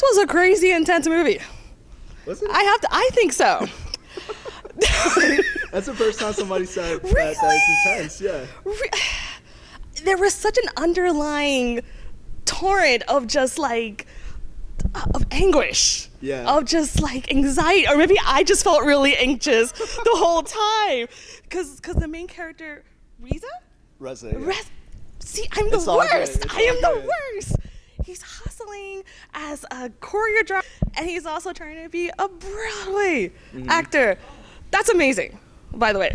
was a crazy intense movie. Was it? I think so. That's the first time somebody said Really? that it's intense. Yeah. There was such an underlying torrent of just like of anguish. Yeah. Of just like anxiety, or maybe I just felt really anxious the whole time, because the main character, Reza. Yeah. See, I'm the It's all good. worst. It's I am all the good. worst. He's hustling as a courier driver, and he's also trying to be a Broadway actor. That's amazing, by the way.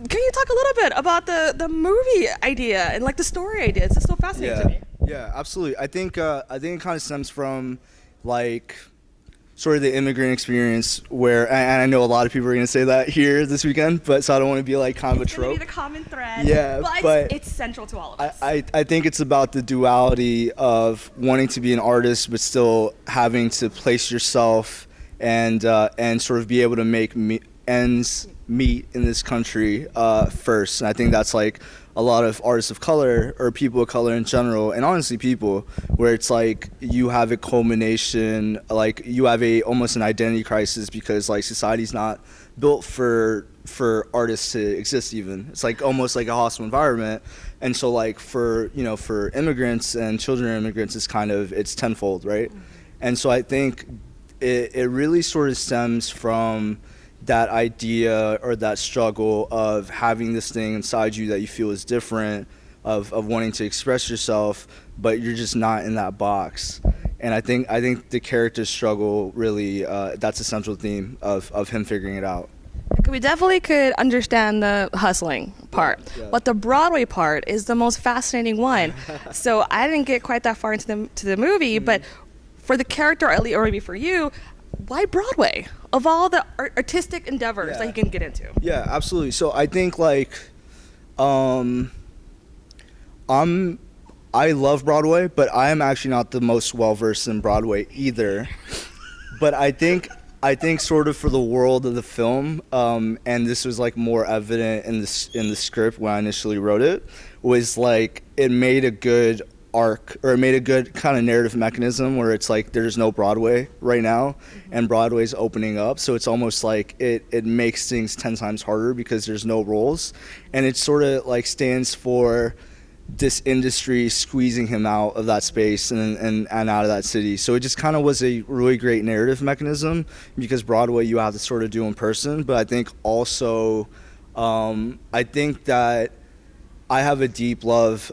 Can you talk a little bit about the movie idea and like the story idea? It's just so fascinating to me. Yeah, absolutely. I think it kind of stems from like sort of the immigrant experience, where, and I know a lot of people are going to say that here this weekend, but so I don't want to be like kind of a It's gonna trope. be the common thread. Yeah, but it's central to all of us. I think it's about the duality of wanting to be an artist, but still having to place yourself and sort of be able to make ends meet in this country first. And I think that's like a lot of artists of color or people of color in general, and honestly people, where it's like you have a culmination, like you have almost an identity crisis, because like society's not built for artists to exist. Even it's like almost like a hostile environment. And so like for immigrants and children of immigrants, it's tenfold, right? And so I think it really sort of stems from that idea or that struggle of having this thing inside you that you feel is different, of wanting to express yourself, but you're just not in that box. And I think the character's struggle really, that's a central theme of him figuring it out. We definitely could understand the hustling part, but the Broadway part is the most fascinating one. So I didn't get quite that far into the movie, but for the character, or maybe for you, why Broadway? Of all the artistic endeavors that you can get into. Yeah, absolutely. So I think like, I love Broadway, but I am actually not the most well-versed in Broadway either. But I think sort of for the world of the film, and this was like more evident in the script when I initially wrote it, was like it made a good arc, or it made a good kind of narrative mechanism where it's like there's no Broadway right now, and Broadway's opening up, so it's almost like it makes things 10 times harder because there's no roles, and it sort of like stands for this industry squeezing him out of that space and out of that city. So it just kind of was a really great narrative mechanism, because Broadway you have to sort of do in person, but I think also I think that I have a deep love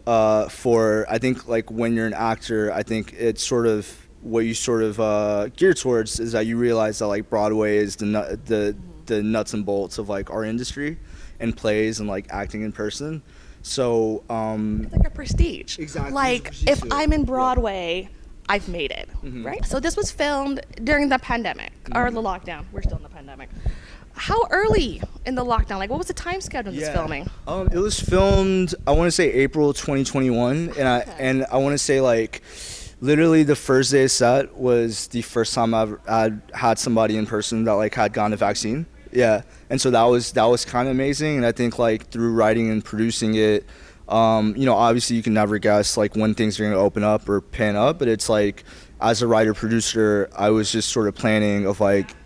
for, I think like when you're an actor, I think it's sort of what you sort of gear towards is that you realize that like Broadway is the nuts and bolts of like our industry and plays and like acting in person. So it's like a prestige. Exactly. Like if I'm in Broadway, I've made it, right? So this was filmed during the pandemic or the lockdown. We're still in the pandemic. How early in the lockdown? Like, what was the time schedule of this filming? It was filmed, I want to say April 2021, and I want to say like literally the first day of set was the first time I'd had somebody in person that like had gotten a vaccine. Yeah, and so that was kind of amazing. And I think like through writing and producing it, obviously you can never guess like when things are going to open up or pan up, but it's like as a writer producer, I was just sort of planning of like,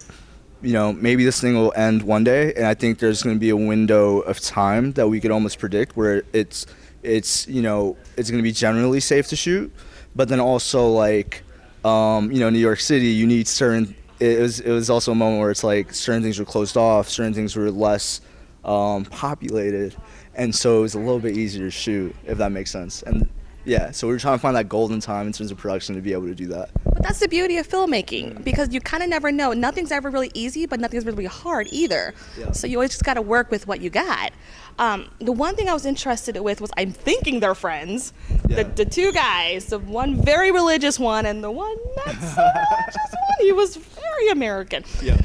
maybe this thing will end one day, and I think there's going to be a window of time that we could almost predict where it's going to be generally safe to shoot, but then also like, New York City, you need certain. It was also a moment where it's like certain things were closed off, certain things were less populated, and so it was a little bit easier to shoot, if that makes sense. And yeah, so we were trying to find that golden time in terms of production to be able to do that. But that's the beauty of filmmaking, because you kind of never know. Nothing's ever really easy, but nothing's really hard either. Yeah. So you always just got to work with what you got. The one thing I was interested with was, I'm thinking they're friends. Yeah. The two guys, the one very religious one and the one not so religious one. He was very American. Yeah.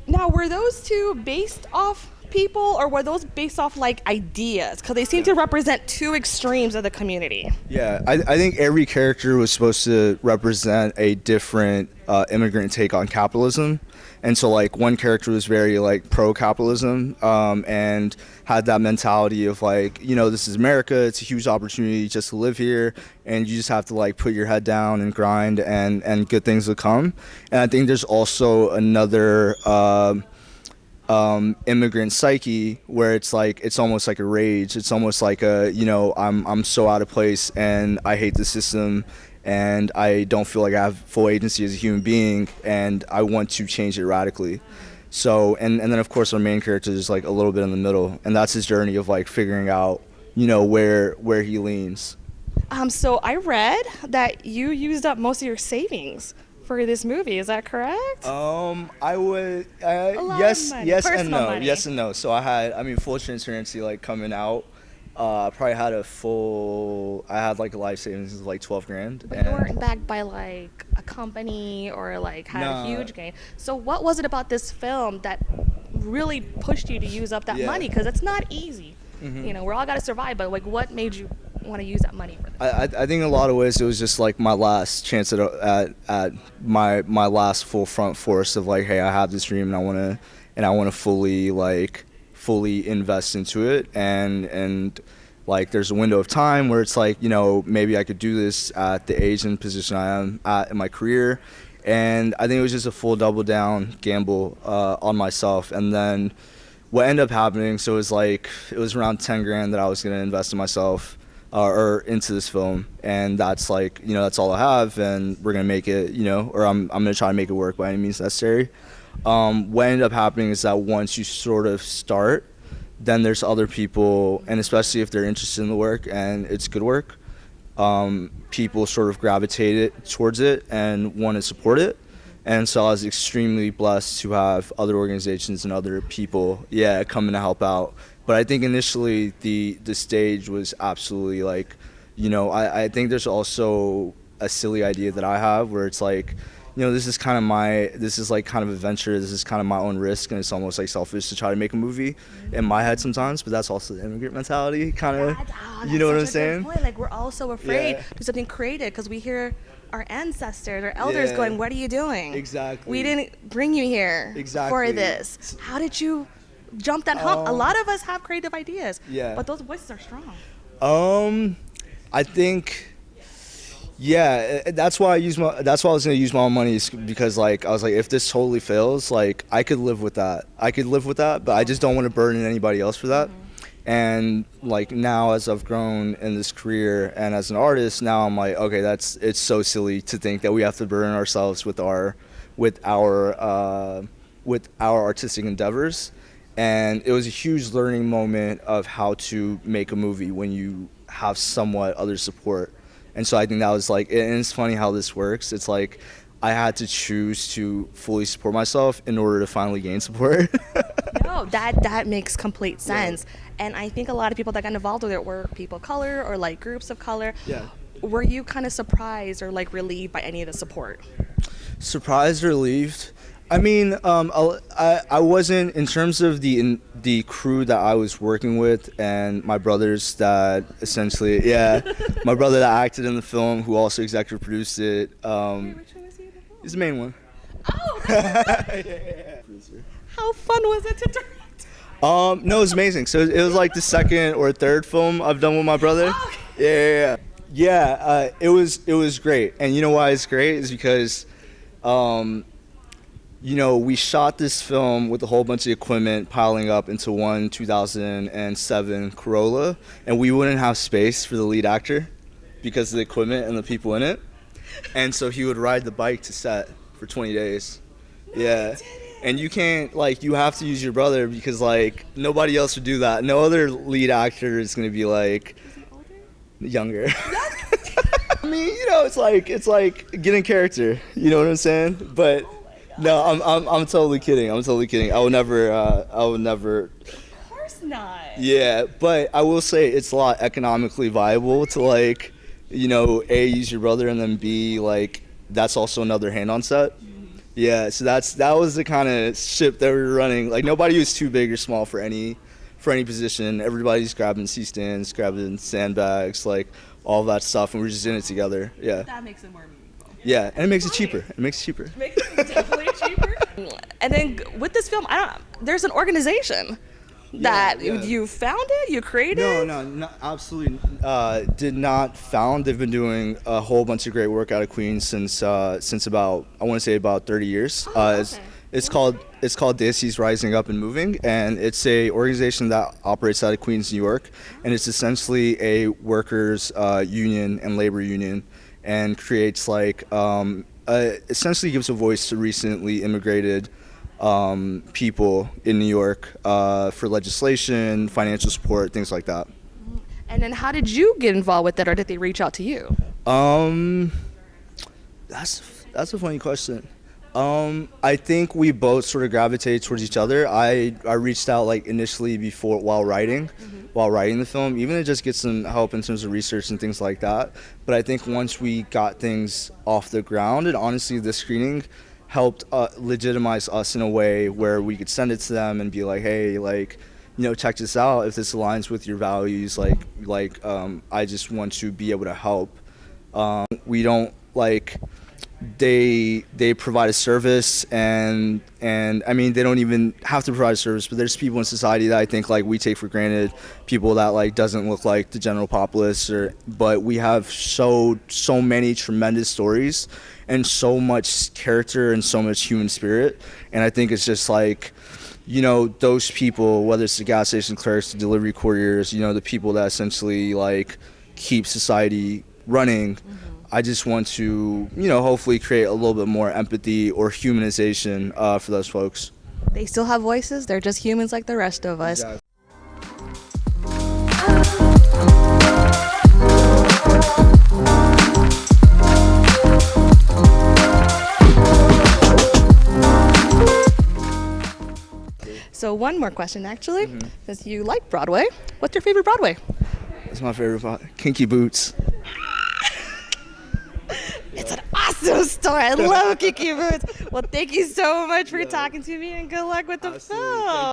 Now, were those two based off people, or were those based off like ideas? Because they seem to represent two extremes of the community. Yeah, I think every character was supposed to represent a different immigrant take on capitalism, And so like one character was very like pro capitalism, and had that mentality of like, you know, this is America, it's a huge opportunity just to live here, and you just have to like put your head down and grind, and good things will come. And I think there's also another immigrant psyche where it's like, it's almost like a rage. It's almost like a, you know, I'm so out of place and I hate the system and I don't feel like I have full agency as a human being and I want to change it radically. So, and then of course our main character is like a little bit in the middle, and that's his journey of like figuring out, you know, where he leans. So I read that you used up most of your savings for this movie. Is that correct? I would, yes and no. Money. Yes and no. So I had, full transparency, like coming out, I probably had I had like a life savings of like 12 grand. But you weren't backed by like a company or like had a huge gain. So what was it about this film that really pushed you to use up that money? Because it's not easy. Mm-hmm. You know, we're all got to survive, but like what made you want to use that money for this? I think in a lot of ways it was just like my last chance at my last full front force of like, hey, I have this dream and I want to fully invest into it, and like there's a window of time where it's like, you know, maybe I could do this at the age and position I am at in my career. And I think it was just a full double down gamble on myself. And then what ended up happening, so it was around 10 grand that I was going to invest in myself or into this film, and that's like, you know, that's all I have, and we're going to make it, you know, or I'm going to try to make it work by any means necessary. What ended up happening is that once you sort of start, then there's other people, and especially if they're interested in the work and it's good work, people sort of gravitated towards it and want to support it. And so I was extremely blessed to have other organizations and other people, coming to help out. But I think initially the stage was absolutely like, you know, I think there's also a silly idea that I have where it's like, you know, this is kind of a venture, this is kind of my own risk, and it's almost like selfish to try to make a movie in my head sometimes, but that's also the immigrant mentality, kind of, you know what I'm saying? Point. Like, we're all so afraid to do something creative because we hear our ancestors, our elders going, what are you doing? Exactly. We didn't bring you here for this. How did you jump that hump? A lot of us have creative ideas, but those voices are strong. I think... that's why I was gonna use my own money, because like I was like, if this totally fails, like I could live with that, but I just don't want to burden anybody else for that. Mm-hmm. And like now, as I've grown in this career and as an artist, now I'm like, okay, it's so silly to think that we have to burden ourselves with our artistic endeavors. And it was a huge learning moment of how to make a movie when you have somewhat other support. And so I think that was like, and it's funny how this works. It's like I had to choose to fully support myself in order to finally gain support. No, that makes complete sense. Yeah. And I think a lot of people that got involved with it were people of color or like groups of color. Yeah. Were you kind of surprised or like relieved by any of the support? Surprised or relieved? I mean, I wasn't, in terms of the crew that I was working with and my brothers that essentially, my brother that acted in the film, who also executive produced it. Which one was he in the film? He's the main one. Oh, How fun was it to direct? No, it was amazing. So it was like the second or third film I've done with my brother. Oh, yeah. It was great, and you know why it's great is because, you know, we shot this film with a whole bunch of equipment piling up into one 2007 Corolla, and we wouldn't have space for the lead actor because of the equipment and the people in it. And so he would ride the bike to set for 20 days. Yeah. And you can't, like, you have to use your brother because, like, nobody else would do that. No other lead actor is going to be, like, younger. I mean, you know, it's like getting character. You know what I'm saying? But... No, I'm totally kidding. I would never. Of course not. Yeah, but I will say it's a lot economically viable to, like, you know, A, use your brother, and then B, like, that's also another hand on set. Mm-hmm. Yeah, so that was the kind of ship that we were running. Like, nobody was too big or small for any position. Everybody's grabbing C-stands, grabbing sandbags, like all that stuff, and we're just in it together. Yeah. That makes it more meaningful. Yeah, and it makes it cheaper. It makes it cheaper. Makes it definitely cheaper. And then with this film, there's an organization that yeah. you founded, you created. No, absolutely. Did not found. They've been doing a whole bunch of great work out of Queens since about, I want to say, about 30 years. Okay. It's called Daisy's Rising Up and Moving, and it's a organization that operates out of Queens, New York, and it's essentially a workers union and labor union, and creates essentially gives a voice to recently immigrated people in New York for legislation, financial support, things like that. And then how did you get involved with that, or did they reach out to you? That's a funny question. I think we both sort of gravitated towards each other. I reached out initially while writing the film, even to just get some help in terms of research and things like that. But I think once we got things off the ground, and honestly, the screening helped legitimize us in a way where we could send it to them and be like, hey, check this out. If this aligns with your values, I just want to be able to help. We don't they provide a service, and I mean, they don't even have to provide a service, but there's people in society that I think we take for granted, people that doesn't look like the general populace, but we have so many tremendous stories and so much character and so much human spirit, and I think it's just those people, whether it's the gas station clerks, the delivery couriers, the people that essentially keep society running. I just want to, hopefully create a little bit more empathy or humanization for those folks. They still have voices. They're just humans like the rest of us. Exactly. So one more question, actually, because you like Broadway. What's your favorite Broadway? It's my favorite part. Kinky Boots. It's an awesome story. I love Kiki Boots. Well, thank you so much for talking to me, and good luck with the film.